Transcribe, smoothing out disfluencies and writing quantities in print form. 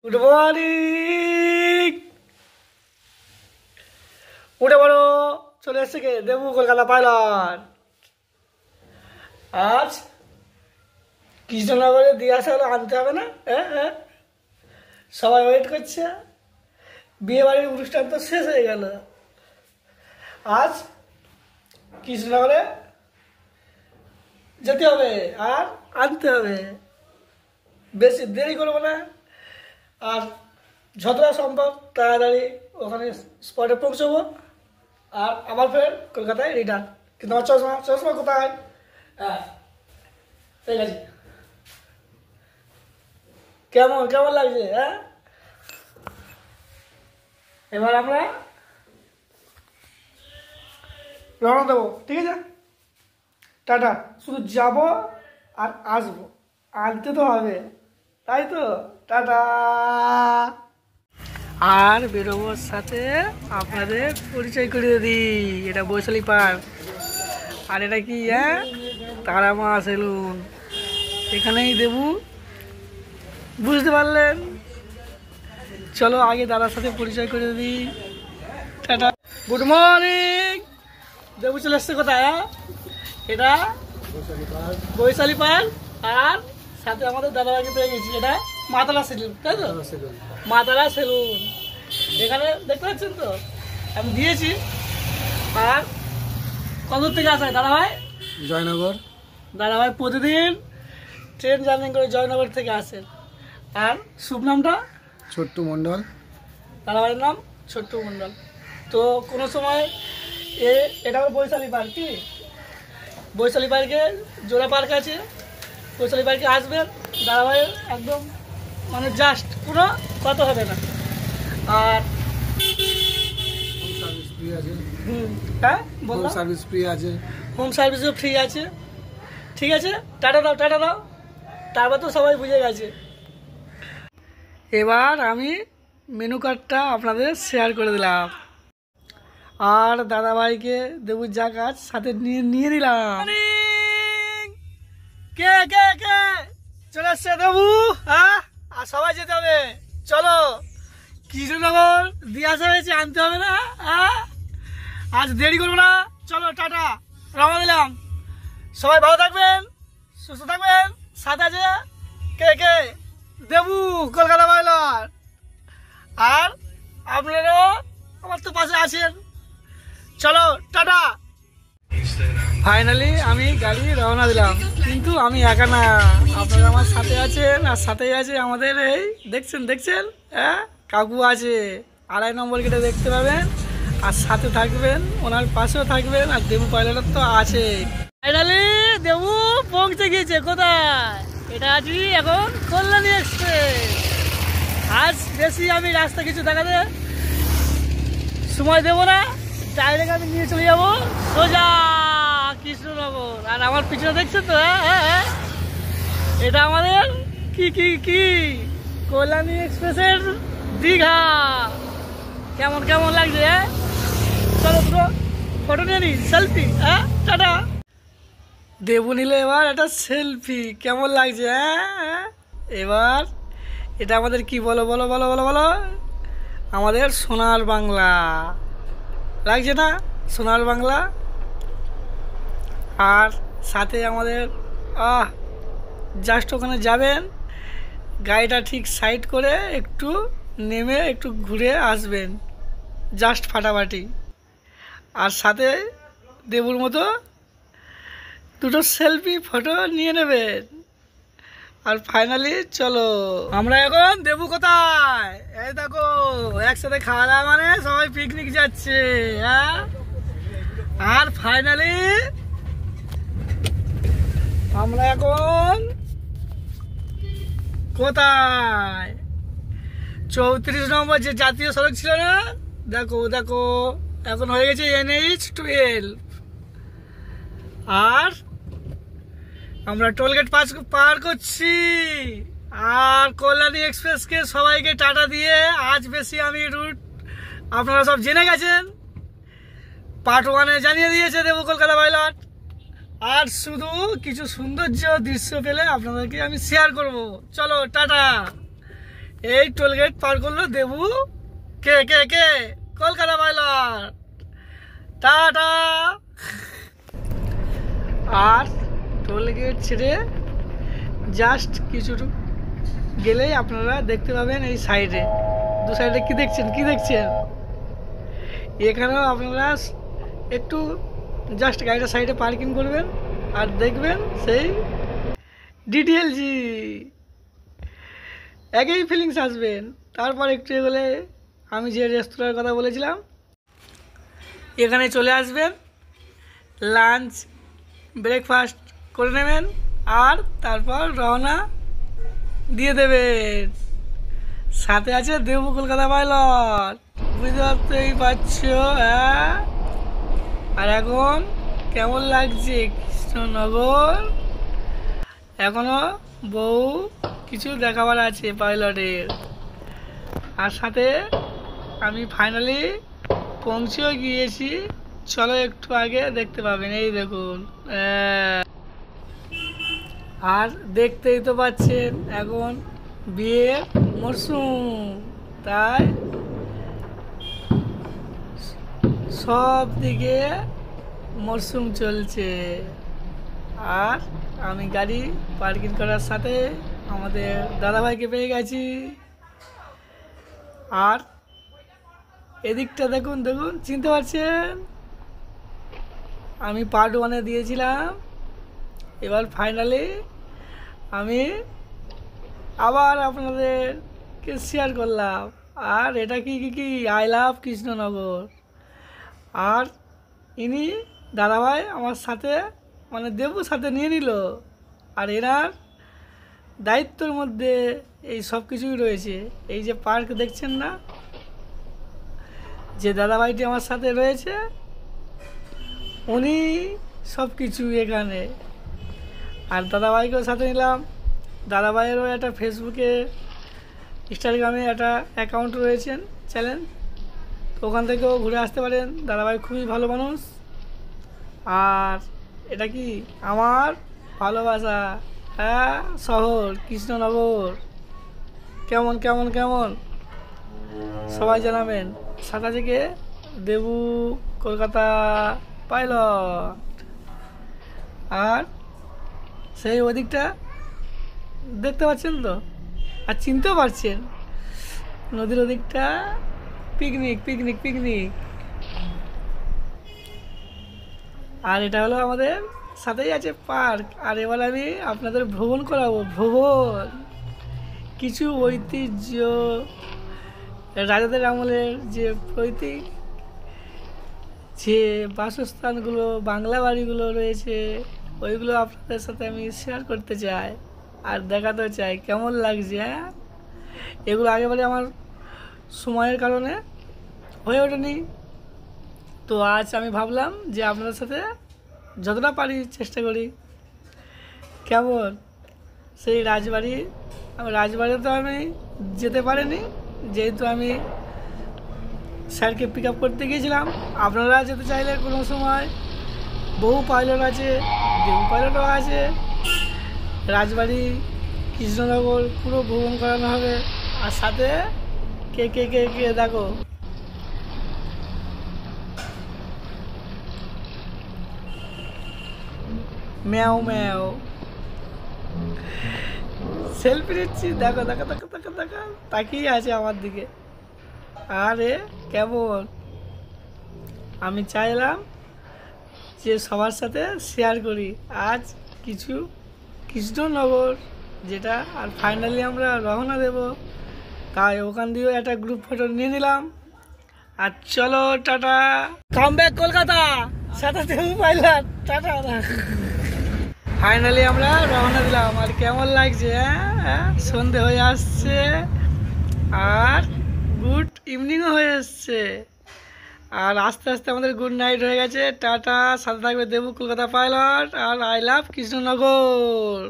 Good morning. উঠে বড় চলে এসছে কে? দেবু কলকাতা পাইলট। আজ কৃষ্ণনগরে দিয়ে আসা হলো, আনতে হবে না? হ্যাঁ, সবাই ওয়েট করছে। বিয়ে বাড়ির অনুষ্ঠান তো শেষ হয়ে গেল, আজ কৃষ্ণনগরে যেতে হবে আর আনতে হবে। বেশি দেরি করবো না, আর যতটা সম্ভব তাড়াতাড়ি ওখানে স্পটে পৌঁছবো আর আবার ফের কলকাতায় রিটার্ন। কিন্তু আমার চশমা কোথায়? হ্যাঁ, ঠিক আছে। কেমন লাগছে? হ্যাঁ, এবার আমরা রওনা দেবো, ঠিক আছে? টাটা। শুধু যাবো আর আসবো, আনতে তো হবে, তাই তো? টাটা। আর বেরোবোর সাথে আপনাদের পরিচয় করিয়ে দিই, এটা বৈশালী পার্ক, আর এটা কি? হ্যাঁ, তারামা সেলুন। এখানেই দেবু, বুঝতে পারলেন? চলো আগে দাদার সাথে পরিচয় করে দিই। টাটা। Good morning. দেবু চলে এসছে কোথায়? এটা বৈশালী পার্ক, আর সাথে আমাদের দাদাভাইকে পেয়ে গেছি। এটা মাতালা সেলুন, তাই তো? মাতালা সেলুন। এখানে দেখতে পাচ্ছেন তো, আমি দিয়েছি। আর কত থেকে আসে দাদাভাই? জয়নগর। দাদাভাই প্রতিদিন ট্রেন জার্নি করে জয়নগর থেকে আসেন। আর শুভ নামটা? ছোট্টু মণ্ডল। দাদাভাইয়ের নাম ছোট্টু মণ্ডল। তো কোনো সময় এটাও বৈশালী পার্ক, কি বৈশালী পার্কে জোড়া পার্ক আছে, বৈশালী পার্কে আসবেন। দাদাভাইয়ের একদম মানে জাস্ট কোনো কত হবে না। আর হ্যাঁ বললাম, সার্ভিস ফ্রি আছে, হোম সার্ভিসও ফ্রি আছে। ঠিক আছে, টাটা দাও, টাটা দাও। তারপর তো সবাই বুঝে গেছে। এবার আমি মেনু কার্ডটা আপনাদের শেয়ার করে দিলাম, আর দাদাভাইকে দেবুর যা কাজ সাথে নিয়ে নিলাম। কে কে কে চলে আসছে? দেবু। হ্যাঁ, আর সবাই যেতে হবে। চলো, কৃষ্ণনগর দিয়ে আসা হয়েছে, আনতে হবে না? হ্যাঁ, আজ দেরি করবো না। চলো টাটা, রওনা দিলাম। সবাই ভালো থাকবেন, সুস্থ থাকবেন। সাথে আছে কে কে? দেবু কলকাতা পাইলট। আর আপনারাও আমার তো পাশে আছেন। চলো টাটা। ফাইনালি আমি গাড়ি রওনা দিলাম, কিন্তু আমি একা না, আপনারা আমার সাথে আছেন। আর সাথেই আছে আমাদের এই দেখছেন, হ্যাঁ, কাকু আছে। 2.5 নম্বর গেটে দেখতে পাবেন, আর সাথে থাকবেন, ওনার পাশেও থাকবেন। আর দেবু পাইলট তো আছে। ফাইনালি দেবু পৌঁছে গিয়েছে। কোথায়? এটা আছি এখন কল্যাণী এক্সপ্রেস। আজ বেশি আমি রাস্তা কিছু দেখাতে সময় দেবো না, ডাইরেক্ট আমি নিয়ে চলে যাবো সোজা কৃষ্ণনগর। আর আমার পিছনে দেখছেন তো, হ্যাঁ, এটা আমাদের কি কল্যাণী এক্সপ্রেসের দীঘা। কেমন লাগছে? হ্যাঁ, চলো দুটো ফটো নিয়ে নি, সেলফি। হ্যাঁ, টাটা। দেবু নিলে এবার একটা সেলফি। কেমন লাগছে? হ্যাঁ, এবার এটা আমাদের কি বলো, আমাদের সোনার বাংলা লাগছে না? সোনার বাংলা। আর সাথে আমাদের জাস্ট ওখানে যাবেন, গাড়িটা ঠিক সাইড করে একটু নেমে একটু ঘুরে আসবেন, জাস্ট ফাটাফাটি। আর সাথে দেবুর মতো দুটো সেলফি ফটো নিয়ে নেবেন। আর ফাইনালি চলো, আমরা এখন দেবু কোথায়? এই দেখো, একসাথে খাওয়া দাওয়া মানে সবাই পিকনিক যাচ্ছে। হ্যাঁ, আর ফাইনালি আমরা এখন কোথায়? 34 নম্বর যে জাতীয় সড়ক ছিল না, দেখো এখন হয়ে গেছে NH-12। আর আমরা টোলগেট পার করছি। আর কল্যাণী এক্সপ্রেসকে সবাইকে টাটা দিয়ে, আজ বেশি আমি রুট আপনারা সব জেনে গেছেন, পার্ট 1-এ জানিয়ে দিয়েছে দেবু কলকাতা পাইলট। আর শুধু কিছু সৌন্দর্য দৃশ্য পেলে আপনাদেরকে আমি শেয়ার করব। চলো টাটা। এই টোলগেট পার করলো দেবু। কে কে কে? কলকাতা পাইলট। টাটা। আর টোলগেট ছেড়ে জাস্ট কিছু গেলেই আপনারা দেখতে পাবেন এই সাইডে, দু সাইডে কি দেখছেন, কি দেখছেন? এখানেও আপনারা একটু জাস্ট গাড়িটা সাইডে পার্কিং করবেন আর দেখবেন সেই ডিটিএলজি, একই ফিলিংস আসবেন। তারপর একটু এগোলে আমি যে রেস্তোরাঁর কথা বলেছিলাম এখানে চলে আসবেন, লাঞ্চ ব্রেকফাস্ট করে নেবেন আর তারপর রওনা দিয়ে দেবেন। সাথে আছে দেবু কলকাতা পাইলট, বুঝতেই পারছো? হ্যাঁ। আর এখন কেমন লাগছে কৃষ্ণনগর? এখনো বহু কিছু দেখাবার আছে পাইলটের। আর সাথে আমি ফাইনালি পৌঁছেও গিয়েছি, চলো একটু আগে দেখতে পাবেন, এই দেখুন। আর দেখতেই তো পাচ্ছেন এখন বিয়ের মরশুম, তাই সব দিকে মরশুম চলছে। আর আমি গাড়ি পার্কিং করার সাথে আমাদের দাদাভাইকে পেয়ে গেছি। আর এদিকটা দেখুন, দেখুন, চিনতে পারছেন? আমি পার্ট 1-এ দিয়েছিলাম, এবার ফাইনালি আমি আবার আপনাদেরকে শেয়ার করলাম। আর এটা কি কি কি আই লাভ কৃষ্ণনগর। আর ইনি দাদাভাই আমার সাথে মানে দেবু সাথে নিয়ে নিল। আর এনার দায়িত্বর মধ্যে এই সব কিছুই রয়েছে। এই যে পার্ক দেখছেন না, যে দাদাভাইটি আমার সাথে রয়েছে উনি সব কিছু এখানে। আর দাদাভাইকেও সাথে নিলাম। দাদাভাইয়েরও একটা ফেসবুকে ইনস্টাগ্রামে একটা অ্যাকাউন্ট রয়েছেন, চ্যানেল, তো ওখান থেকেও ঘুরে আসতে পারেন। দাদাভাই খুবই ভালো মানুষ। আর এটা কি আমার ভালোবাসা, হ্যাঁ, শহর কৃষ্ণনগর। কেমন কেমন কেমন সবাই জানাবেন। সাথে থেকে দেবু কলকাতা পাইলট। আর সেই ওদিকটা দেখতে পাচ্ছেন তো, আর চিনতেও পারছেন, নদীর ওদিকটা পিকনিক পিকনিক পিকনিক। আর এটা হলো আমাদের সাথেই আছে পার্ক। আর এবার আমি আপনাদের ভ্রমণ করাবো, ভ্রমণ কিছু ঐতিহ্য, রাজাদের আমলের যে প্রতীক, যে বাসস্থানগুলো, বাংলা বাড়িগুলো রয়েছে, ওইগুলো আপনাদের সাথে আমি শেয়ার করতে চাই আর দেখাতেও চাই কেমন লাগছে। হ্যাঁ, এগুলো আগেবারে আমার সময়ের কারণে হয়ে ওঠেনি, তো আজ আমি ভাবলাম যে আপনাদের সাথে যতটা পারি চেষ্টা করি। কেমন সেই রাজবাড়ি, রাজবাড়ি তো আমি যেতে পারিনি, যেহেতু আমি স্যারকে পিক আপ করতে গিয়েছিলাম। আপনারা যেতে চাইলে কোনো সময় বহু পাইলট আছে, দেবু পাইলটও আছে, রাজবাড়ি কৃষ্ণনগর পুরো ভ্রমণ করানো হবে। আর সাথে কে কে কে কে দেখো, ম্যাও ম্যাও সেলফি নিচ্ছি, দেখো দেখো দেখো দেখো দেখো, তাকিয়ে আছে আমার দিকে। আরে কেমন, আমি চাইলাম যে সবার সাথে শেয়ার করি আজ কিছু কৃষ্ণনগর যেটা। আর ফাইনালি আমরা রওনা দেব, তাই ওখান দিয়েও একটা গ্রুপ ফটো নিয়ে নিলাম। আর চলো টাটা, কাম ব্যাক কলকাতা, সাথে দেবু পাইলট, টাটা। ফাইনালি আমরা রওনা দিলাম। আর কেমন লাগছে? হ্যাঁ, সন্ধে হয়ে আসছে আর গুড ইভিনিংও হয়ে এসছে। আর আস্তে আস্তে আমাদের গুড নাইট হয়ে গেছে। টাটা, সাথে থাকবে দেবু কলকাতা পাইলট আর আই লাভ কৃষ্ণনগর।